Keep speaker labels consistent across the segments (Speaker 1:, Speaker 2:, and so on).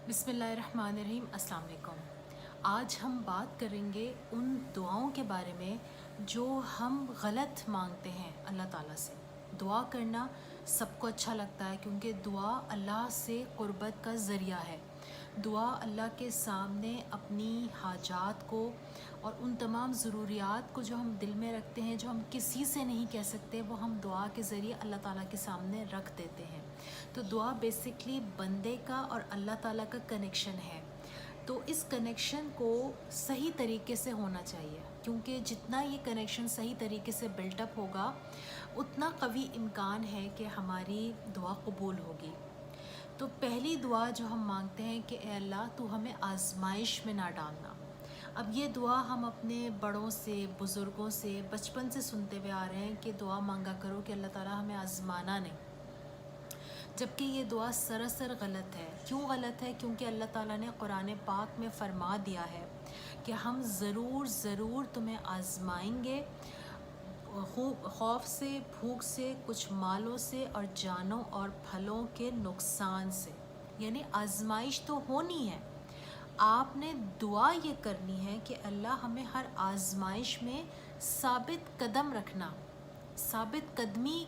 Speaker 1: बिस्मिल्लाहिर्रहमानिर्रहीम। अस्सलाम वालेकुम। आज हम बात करेंगे उन दुआओं के बारे में जो हम गलत मांगते हैं अल्लाह ताला से। दुआ करना सबको अच्छा लगता है क्योंकि दुआ अल्लाह से क़ुर्बत का ज़रिया है। दुआ अल्लाह के सामने अपनी हाजात को और उन तमाम ज़रूरियात को जो हम दिल में रखते हैं, जो हम किसी से नहीं कह सकते, वो हम दुआ के ज़रिए अल्लाह ताला के सामने रख देते हैं। तो दुआ बेसिकली बंदे का और अल्लाह ताला का कनेक्शन है। तो इस कनेक्शन को सही तरीके से होना चाहिए क्योंकि जितना ये कनेक्शन सही तरीके से बिल्टअप होगा उतना कवी इम्कान है कि हमारी दुआ कबूल होगी। तो पहली दुआ जो हम मांगते हैं कि ए अल्लाह तू हमें आजमाइश में ना डालना। अब ये दुआ हम अपने बड़ों से, बुज़ुर्गों से बचपन से सुनते हुए आ रहे हैं कि दुआ मांगा करो कि अल्लाह ताला हमें आजमाना नहीं, जबकि ये दुआ सरासर गलत है। क्यों गलत है? क्योंकि अल्लाह ताला ने कुरान पाक में फ़रमा दिया है कि हम ज़रूर तुम्हें आजमाएंगे, खौफ से, भूख से, कुछ मालों से और जानों और फलों के नुकसान से। यानी आजमाइश तो होनी है। आपने दुआ ये करनी है कि अल्लाह हमें हर आजमाइश में साबित कदम रखना, साबित कदमी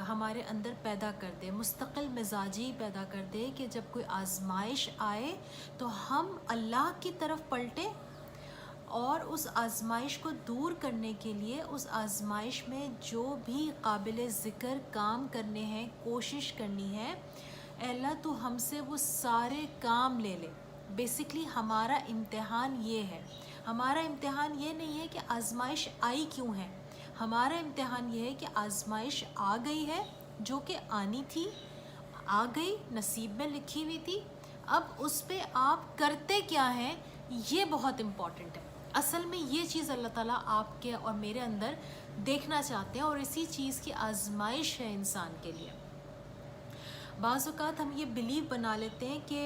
Speaker 1: हमारे अंदर पैदा कर दे, मुस्तकिल मिजाजी पैदा कर दे कि जब कोई आजमाइश आए तो हम अल्लाह की तरफ पलटे और उस आजमाइश को दूर करने के लिए उस आजमाइश में जो भी काबिल ज़िक्र काम करने हैं, कोशिश करनी है, अल्लाह तू हमसे वो सारे काम ले ले। बेसिकली हमारा इम्तिहान ये है। हमारा इम्तिहान ये नहीं है कि आजमाइश आई क्यों है, हमारा इम्तिहान ये है कि आजमाइश आ गई है, जो कि आनी थी, आ गई, नसीब में लिखी हुई थी। अब उस पे आप करते क्या हैं, ये बहुत इम्पॉर्टेंट है। असल में ये चीज़ अल्लाह ताला आपके और मेरे अंदर देखना चाहते हैं और इसी चीज़ की आजमाइश है इंसान के लिए। बाज़ औक़ात हम ये बिलीव बना लेते हैं कि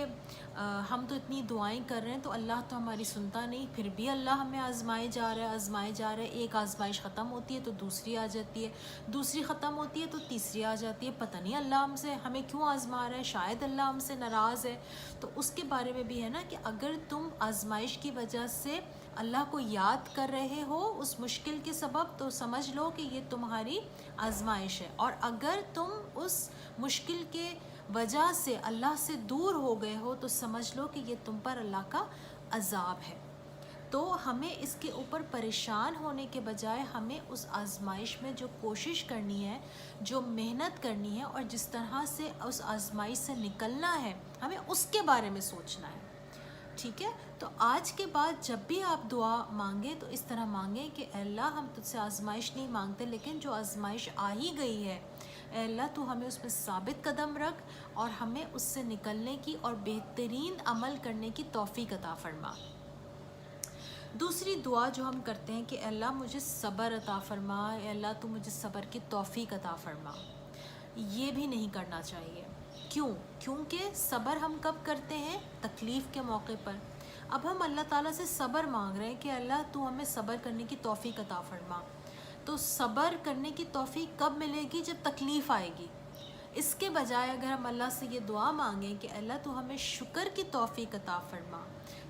Speaker 1: हम तो इतनी दुआएं कर रहे हैं तो अल्लाह तो हमारी सुनता नहीं, फिर भी अल्लाह हमें आजमाए जा रहा है, आजमाए जा रहा है। एक आजमाइश ख़त्म होती है तो दूसरी आ जाती है, दूसरी ख़त्म होती है तो तीसरी आ जाती है। पता नहीं अल्लाह हमसे हमें क्यों आजमा रहा है, शायद अल्लाह हमसे नाराज़ है। तो उसके बारे में भी है ना कि अगर तुम आजमाइश की वजह से अल्लाह को याद कर रहे हो उस मुश्किल के सबब, तो समझ लो कि ये तुम्हारी आजमाइश है। और अगर तुम उस मुश्किल के वजह से अल्लाह से दूर हो गए हो तो समझ लो कि ये तुम पर अल्लाह का अज़ाब है। तो हमें इसके ऊपर परेशान होने के बजाय हमें उस आजमाइश में जो कोशिश करनी है, जो मेहनत करनी है और जिस तरह से उस आजमाइश से निकलना है, हमें उसके बारे में सोचना है। ठीक है? तो आज के बाद जब भी आप दुआ मांगे तो इस तरह मांगे कि अल्लाह हम तुझसे आजमाइश नहीं मांगते, लेकिन जो आजमाइश आ ही गई है अल्लाह तू हमें उसमें साबित कदम रख और हमें उससे निकलने की और बेहतरीन अमल करने की तौफीक अता फरमा। दूसरी दुआ जो हम करते हैं कि अल्लाह मुझे सब्र अता फरमा, अल्लाह तू मुझे सब्र की तौफीक अता फरमा। ये भी नहीं करना चाहिए। क्यों? क्योंकि सब्र हम कब करते हैं? तकलीफ़ के मौके पर। अब हम अल्लाह ताला से सब्र मांग रहे हैं कि अल्लाह तू हमें सब्र करने की तौफीक अता फरमा। तो सब्र करने की तौफीक कब मिलेगी? जब तकलीफ़ आएगी। इसके बजाय अगर हम अल्लाह से ये दुआ मांगें कि अल्लाह तू हमें शुक्र की तौफीक अता फरमा,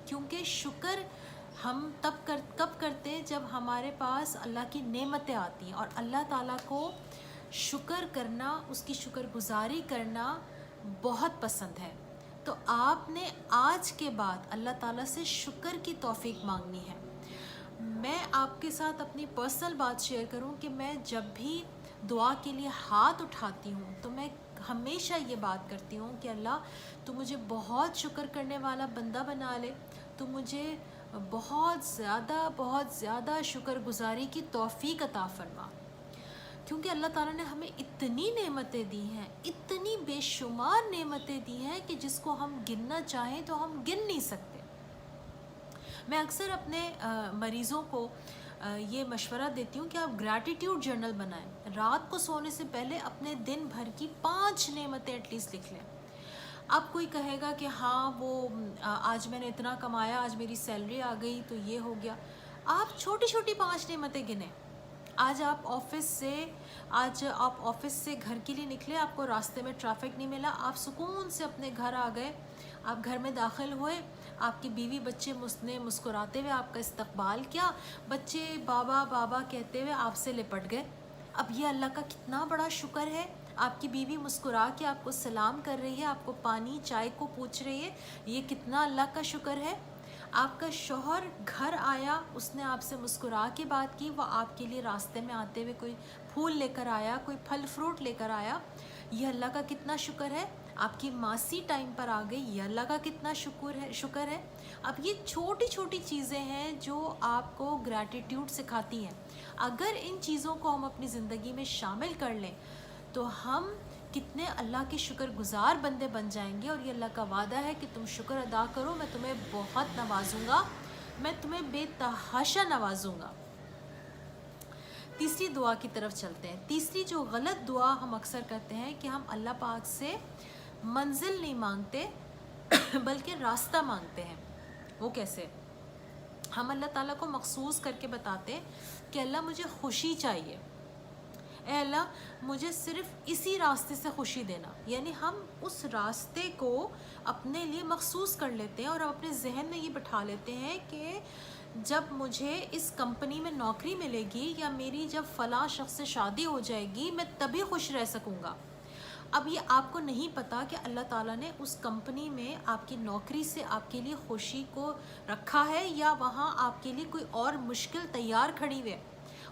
Speaker 1: क्योंकि शुक्र हम कब करते हैं? जब हमारे पास अल्लाह की नेमतें आती हैं और अल्लाह ताला को शुक्र करना, उसकी शुक्रगुजारी करना बहुत पसंद है। तो आपने आज के बाद अल्लाह ताला से शुक्र की तौफीक मांगनी है। मैं आपके साथ अपनी पर्सनल बात शेयर करूं कि मैं जब भी दुआ के लिए हाथ उठाती हूं तो मैं हमेशा ये बात करती हूं कि अल्लाह तू मुझे बहुत शुक्र करने वाला बंदा बना ले, तू मुझे बहुत ज़्यादा शुक्रगुजारी की तौफीक अता फरमा। क्योंकि अल्लाह ताला ने हमें इतनी नेमतें दी हैं, इतनी बेशुमार नेमतें दी हैं कि जिसको हम गिनना चाहें तो हम गिन नहीं सकते। मैं अक्सर अपने मरीज़ों को ये मशवरा देती हूँ कि आप ग्रैटिट्यूड जर्नल बनाएं। रात को सोने से पहले अपने दिन भर की 5 नेमतें एटलीस्ट लिख लें। अब कोई कहेगा कि हाँ वो आज मैंने इतना कमाया, आज मेरी सैलरी आ गई तो ये हो गया। आप छोटी छोटी 5 नेमतें गिनें। आज आप ऑफिस से घर के लिए निकले, आपको रास्ते में ट्रैफिक नहीं मिला, आप सुकून से अपने घर आ गए, آپ گھر میں داخل ہوئے، آپ کی بیوی بچے نے مسکراتے ہوئے آپ کا استقبال کیا، بچے بابا بابا کہتے ہوئے آپ سے لپٹ گئے. اب یہ اللہ کا کتنا بڑا شکر ہے. آپ کی بیوی مسکرا کے آپ کو سلام کر رہی ہے، آپ کو پانی چائے کو پوچھ رہی ہے، یہ کتنا اللہ کا شکر ہے. آپ کا شوہر گھر آیا، اس نے آپ سے مسکرا کے بات کی، وہ آپ کے لیے راستے میں آتے ہوئے کوئی پھول لے کر آیا، کوئی پھل فروٹ لے کر آیا، یہ اللہ کا کتنا شکر ہے. آپ کی ماسی ٹائم پر آ گئی، یہ اللہ کا کتنا شکر ہے. اب یہ چھوٹی چھوٹی چیزیں ہیں جو آپ کو گریٹیٹیوڈ سکھاتی ہیں. اگر ان چیزوں کو ہم اپنی زندگی میں شامل کر لیں تو ہم کتنے اللہ کے شکر گزار بندے بن جائیں گے. اور یہ اللہ کا وعدہ ہے کہ تم شکر ادا کرو، میں تمہیں بہت نوازوں گا، میں تمہیں بے تحاشا نوازوں گا. تیسری دعا کی طرف چلتے ہیں. تیسری جو غلط دعا ہم اکثر کرتے ہیں کہ ہم اللہ پاک سے منزل نہیں مانگتے بلکہ راستہ مانگتے ہیں. وہ کیسے؟ ہم اللہ تعالیٰ کو مخصوص کر کے بتاتے کہ اللہ مجھے خوشی چاہیے، اے اللہ مجھے صرف اسی راستے سے خوشی دینا. یعنی ہم اس راستے کو اپنے لیے مخصوص کر لیتے ہیں اور ہم اپنے ذہن میں یہ بٹھا لیتے ہیں کہ جب مجھے اس کمپنی میں نوکری ملے گی یا میری جب فلاں شخص سے شادی ہو جائے گی میں تبھی خوش رہ سکوں گا. اب یہ آپ کو نہیں پتا کہ اللہ تعالیٰ نے اس کمپنی میں آپ کی نوکری سے آپ کے لیے خوشی کو رکھا ہے یا وہاں آپ کے لیے کوئی اور مشکل تیار کھڑی ہوئی ہے.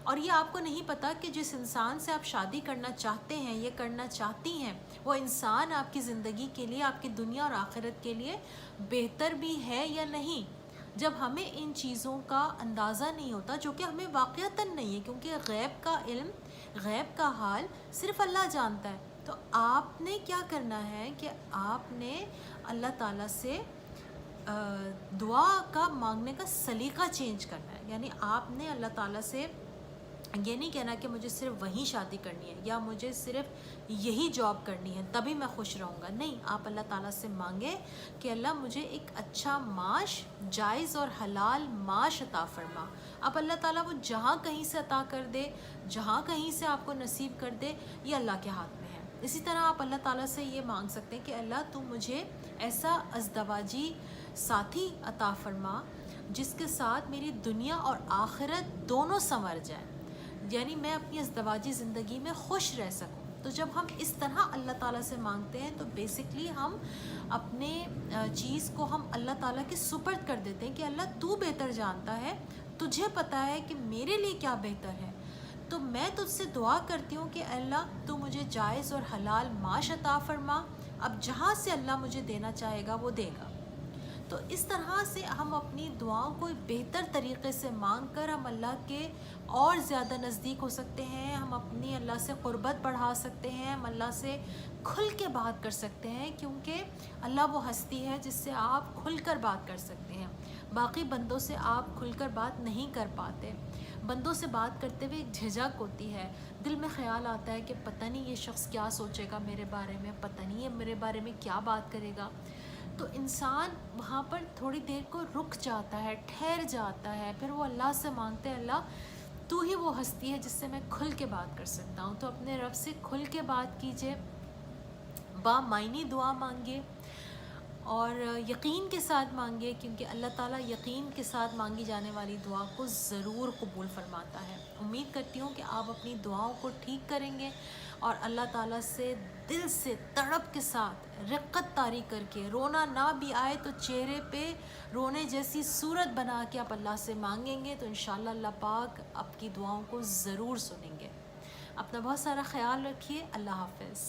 Speaker 1: اور یہ آپ کو نہیں پتا کہ جس انسان سے آپ شادی کرنا چاہتے ہیں، یہ کرنا چاہتی ہیں، وہ انسان آپ کی زندگی کے لیے، آپ کی دنیا اور آخرت کے لیے بہتر بھی ہے یا نہیں. جب ہمیں ان چیزوں کا اندازہ نہیں ہوتا، جو کہ ہمیں واقعتاً نہیں ہے، کیونکہ غیب کا علم، غیب کا حال صرف اللہ جانتا ہے. تو آپ نے کیا کرنا ہے کہ آپ نے اللہ تعالیٰ سے دعا کا مانگنے کا سلیقہ چینج کرنا ہے. یعنی آپ نے اللہ تعالیٰ سے یہ نہیں کہنا کہ مجھے صرف وہیں شادی کرنی ہے یا مجھے صرف یہی جاب کرنی ہے تبھی میں خوش رہوں گا. نہیں، آپ اللہ تعالیٰ سے مانگیں کہ اللہ مجھے ایک اچھا معاش، جائز اور حلال معاش عطا فرما. اب اللہ تعالیٰ وہ جہاں کہیں سے عطا کر دے، جہاں کہیں سے آپ کو نصیب کر دے، یہ اللہ کے ہاتھ میں ہے. اسی طرح آپ اللہ تعالیٰ سے یہ مانگ سکتے ہیں کہ اللہ تو مجھے ایسا ازدواجی ساتھی عطا فرما جس کے ساتھ میری دنیا اور آخرت دونوں سنور جائیں، یعنی میں اپنی ازدواجی زندگی میں خوش رہ سکوں. تو جب ہم اس طرح اللہ تعالیٰ سے مانگتے ہیں تو بیسکلی ہم اپنے چیز کو ہم اللہ تعالیٰ کے سپرد کر دیتے ہیں کہ اللہ تو بہتر جانتا ہے، تجھے پتہ ہے کہ میرے لیے کیا بہتر ہے. تو میں تجھ سے دعا کرتی ہوں کہ اللہ تو مجھے جائز اور حلال معاش عطا فرما. اب جہاں سے اللہ مجھے دینا چاہے گا وہ دے گا. تو اس طرح سے ہم اپنی دعاؤں کو بہتر طریقے سے مانگ کر ہم اللہ کے اور زیادہ نزدیک ہو سکتے ہیں. ہم اپنی اللہ سے قربت بڑھا سکتے ہیں، ہم اللہ سے کھل کے بات کر سکتے ہیں، کیونکہ اللہ وہ ہستی ہے جس سے آپ کھل کر بات کر سکتے ہیں. باقی بندوں سے آپ کھل کر بات نہیں کر پاتے. بندوں سے بات کرتے ہوئے ایک جھجک ہوتی ہے، دل میں خیال آتا ہے کہ پتہ نہیں یہ شخص کیا سوچے گا میرے بارے میں، پتہ نہیں یہ میرے بارے میں کیا بات کرے گا. تو انسان وہاں پر تھوڑی دیر کو رک جاتا ہے، ٹھہر جاتا ہے، پھر وہ اللہ سے مانگتے ہیں اللہ تو ہی وہ ہستی ہے جس سے میں کھل کے بات کر سکتا ہوں. تو اپنے رب سے کھل کے بات کیجئے، بامعنی دعا مانگیے اور یقین کے ساتھ مانگیے، کیونکہ اللہ تعالیٰ یقین کے ساتھ مانگی جانے والی دعا کو ضرور قبول فرماتا ہے. امید کرتی ہوں کہ آپ اپنی دعاؤں کو ٹھیک کریں گے اور اللہ تعالیٰ سے دل سے تڑپ کے ساتھ رقت طاری کر کے، رونا نہ بھی آئے تو چہرے پہ رونے جیسی صورت بنا کے آپ اللہ سے مانگیں گے تو انشاءاللہ اللہ پاک آپ کی دعاؤں کو ضرور سنیں گے. اپنا بہت سارا خیال رکھیے. اللہ حافظ.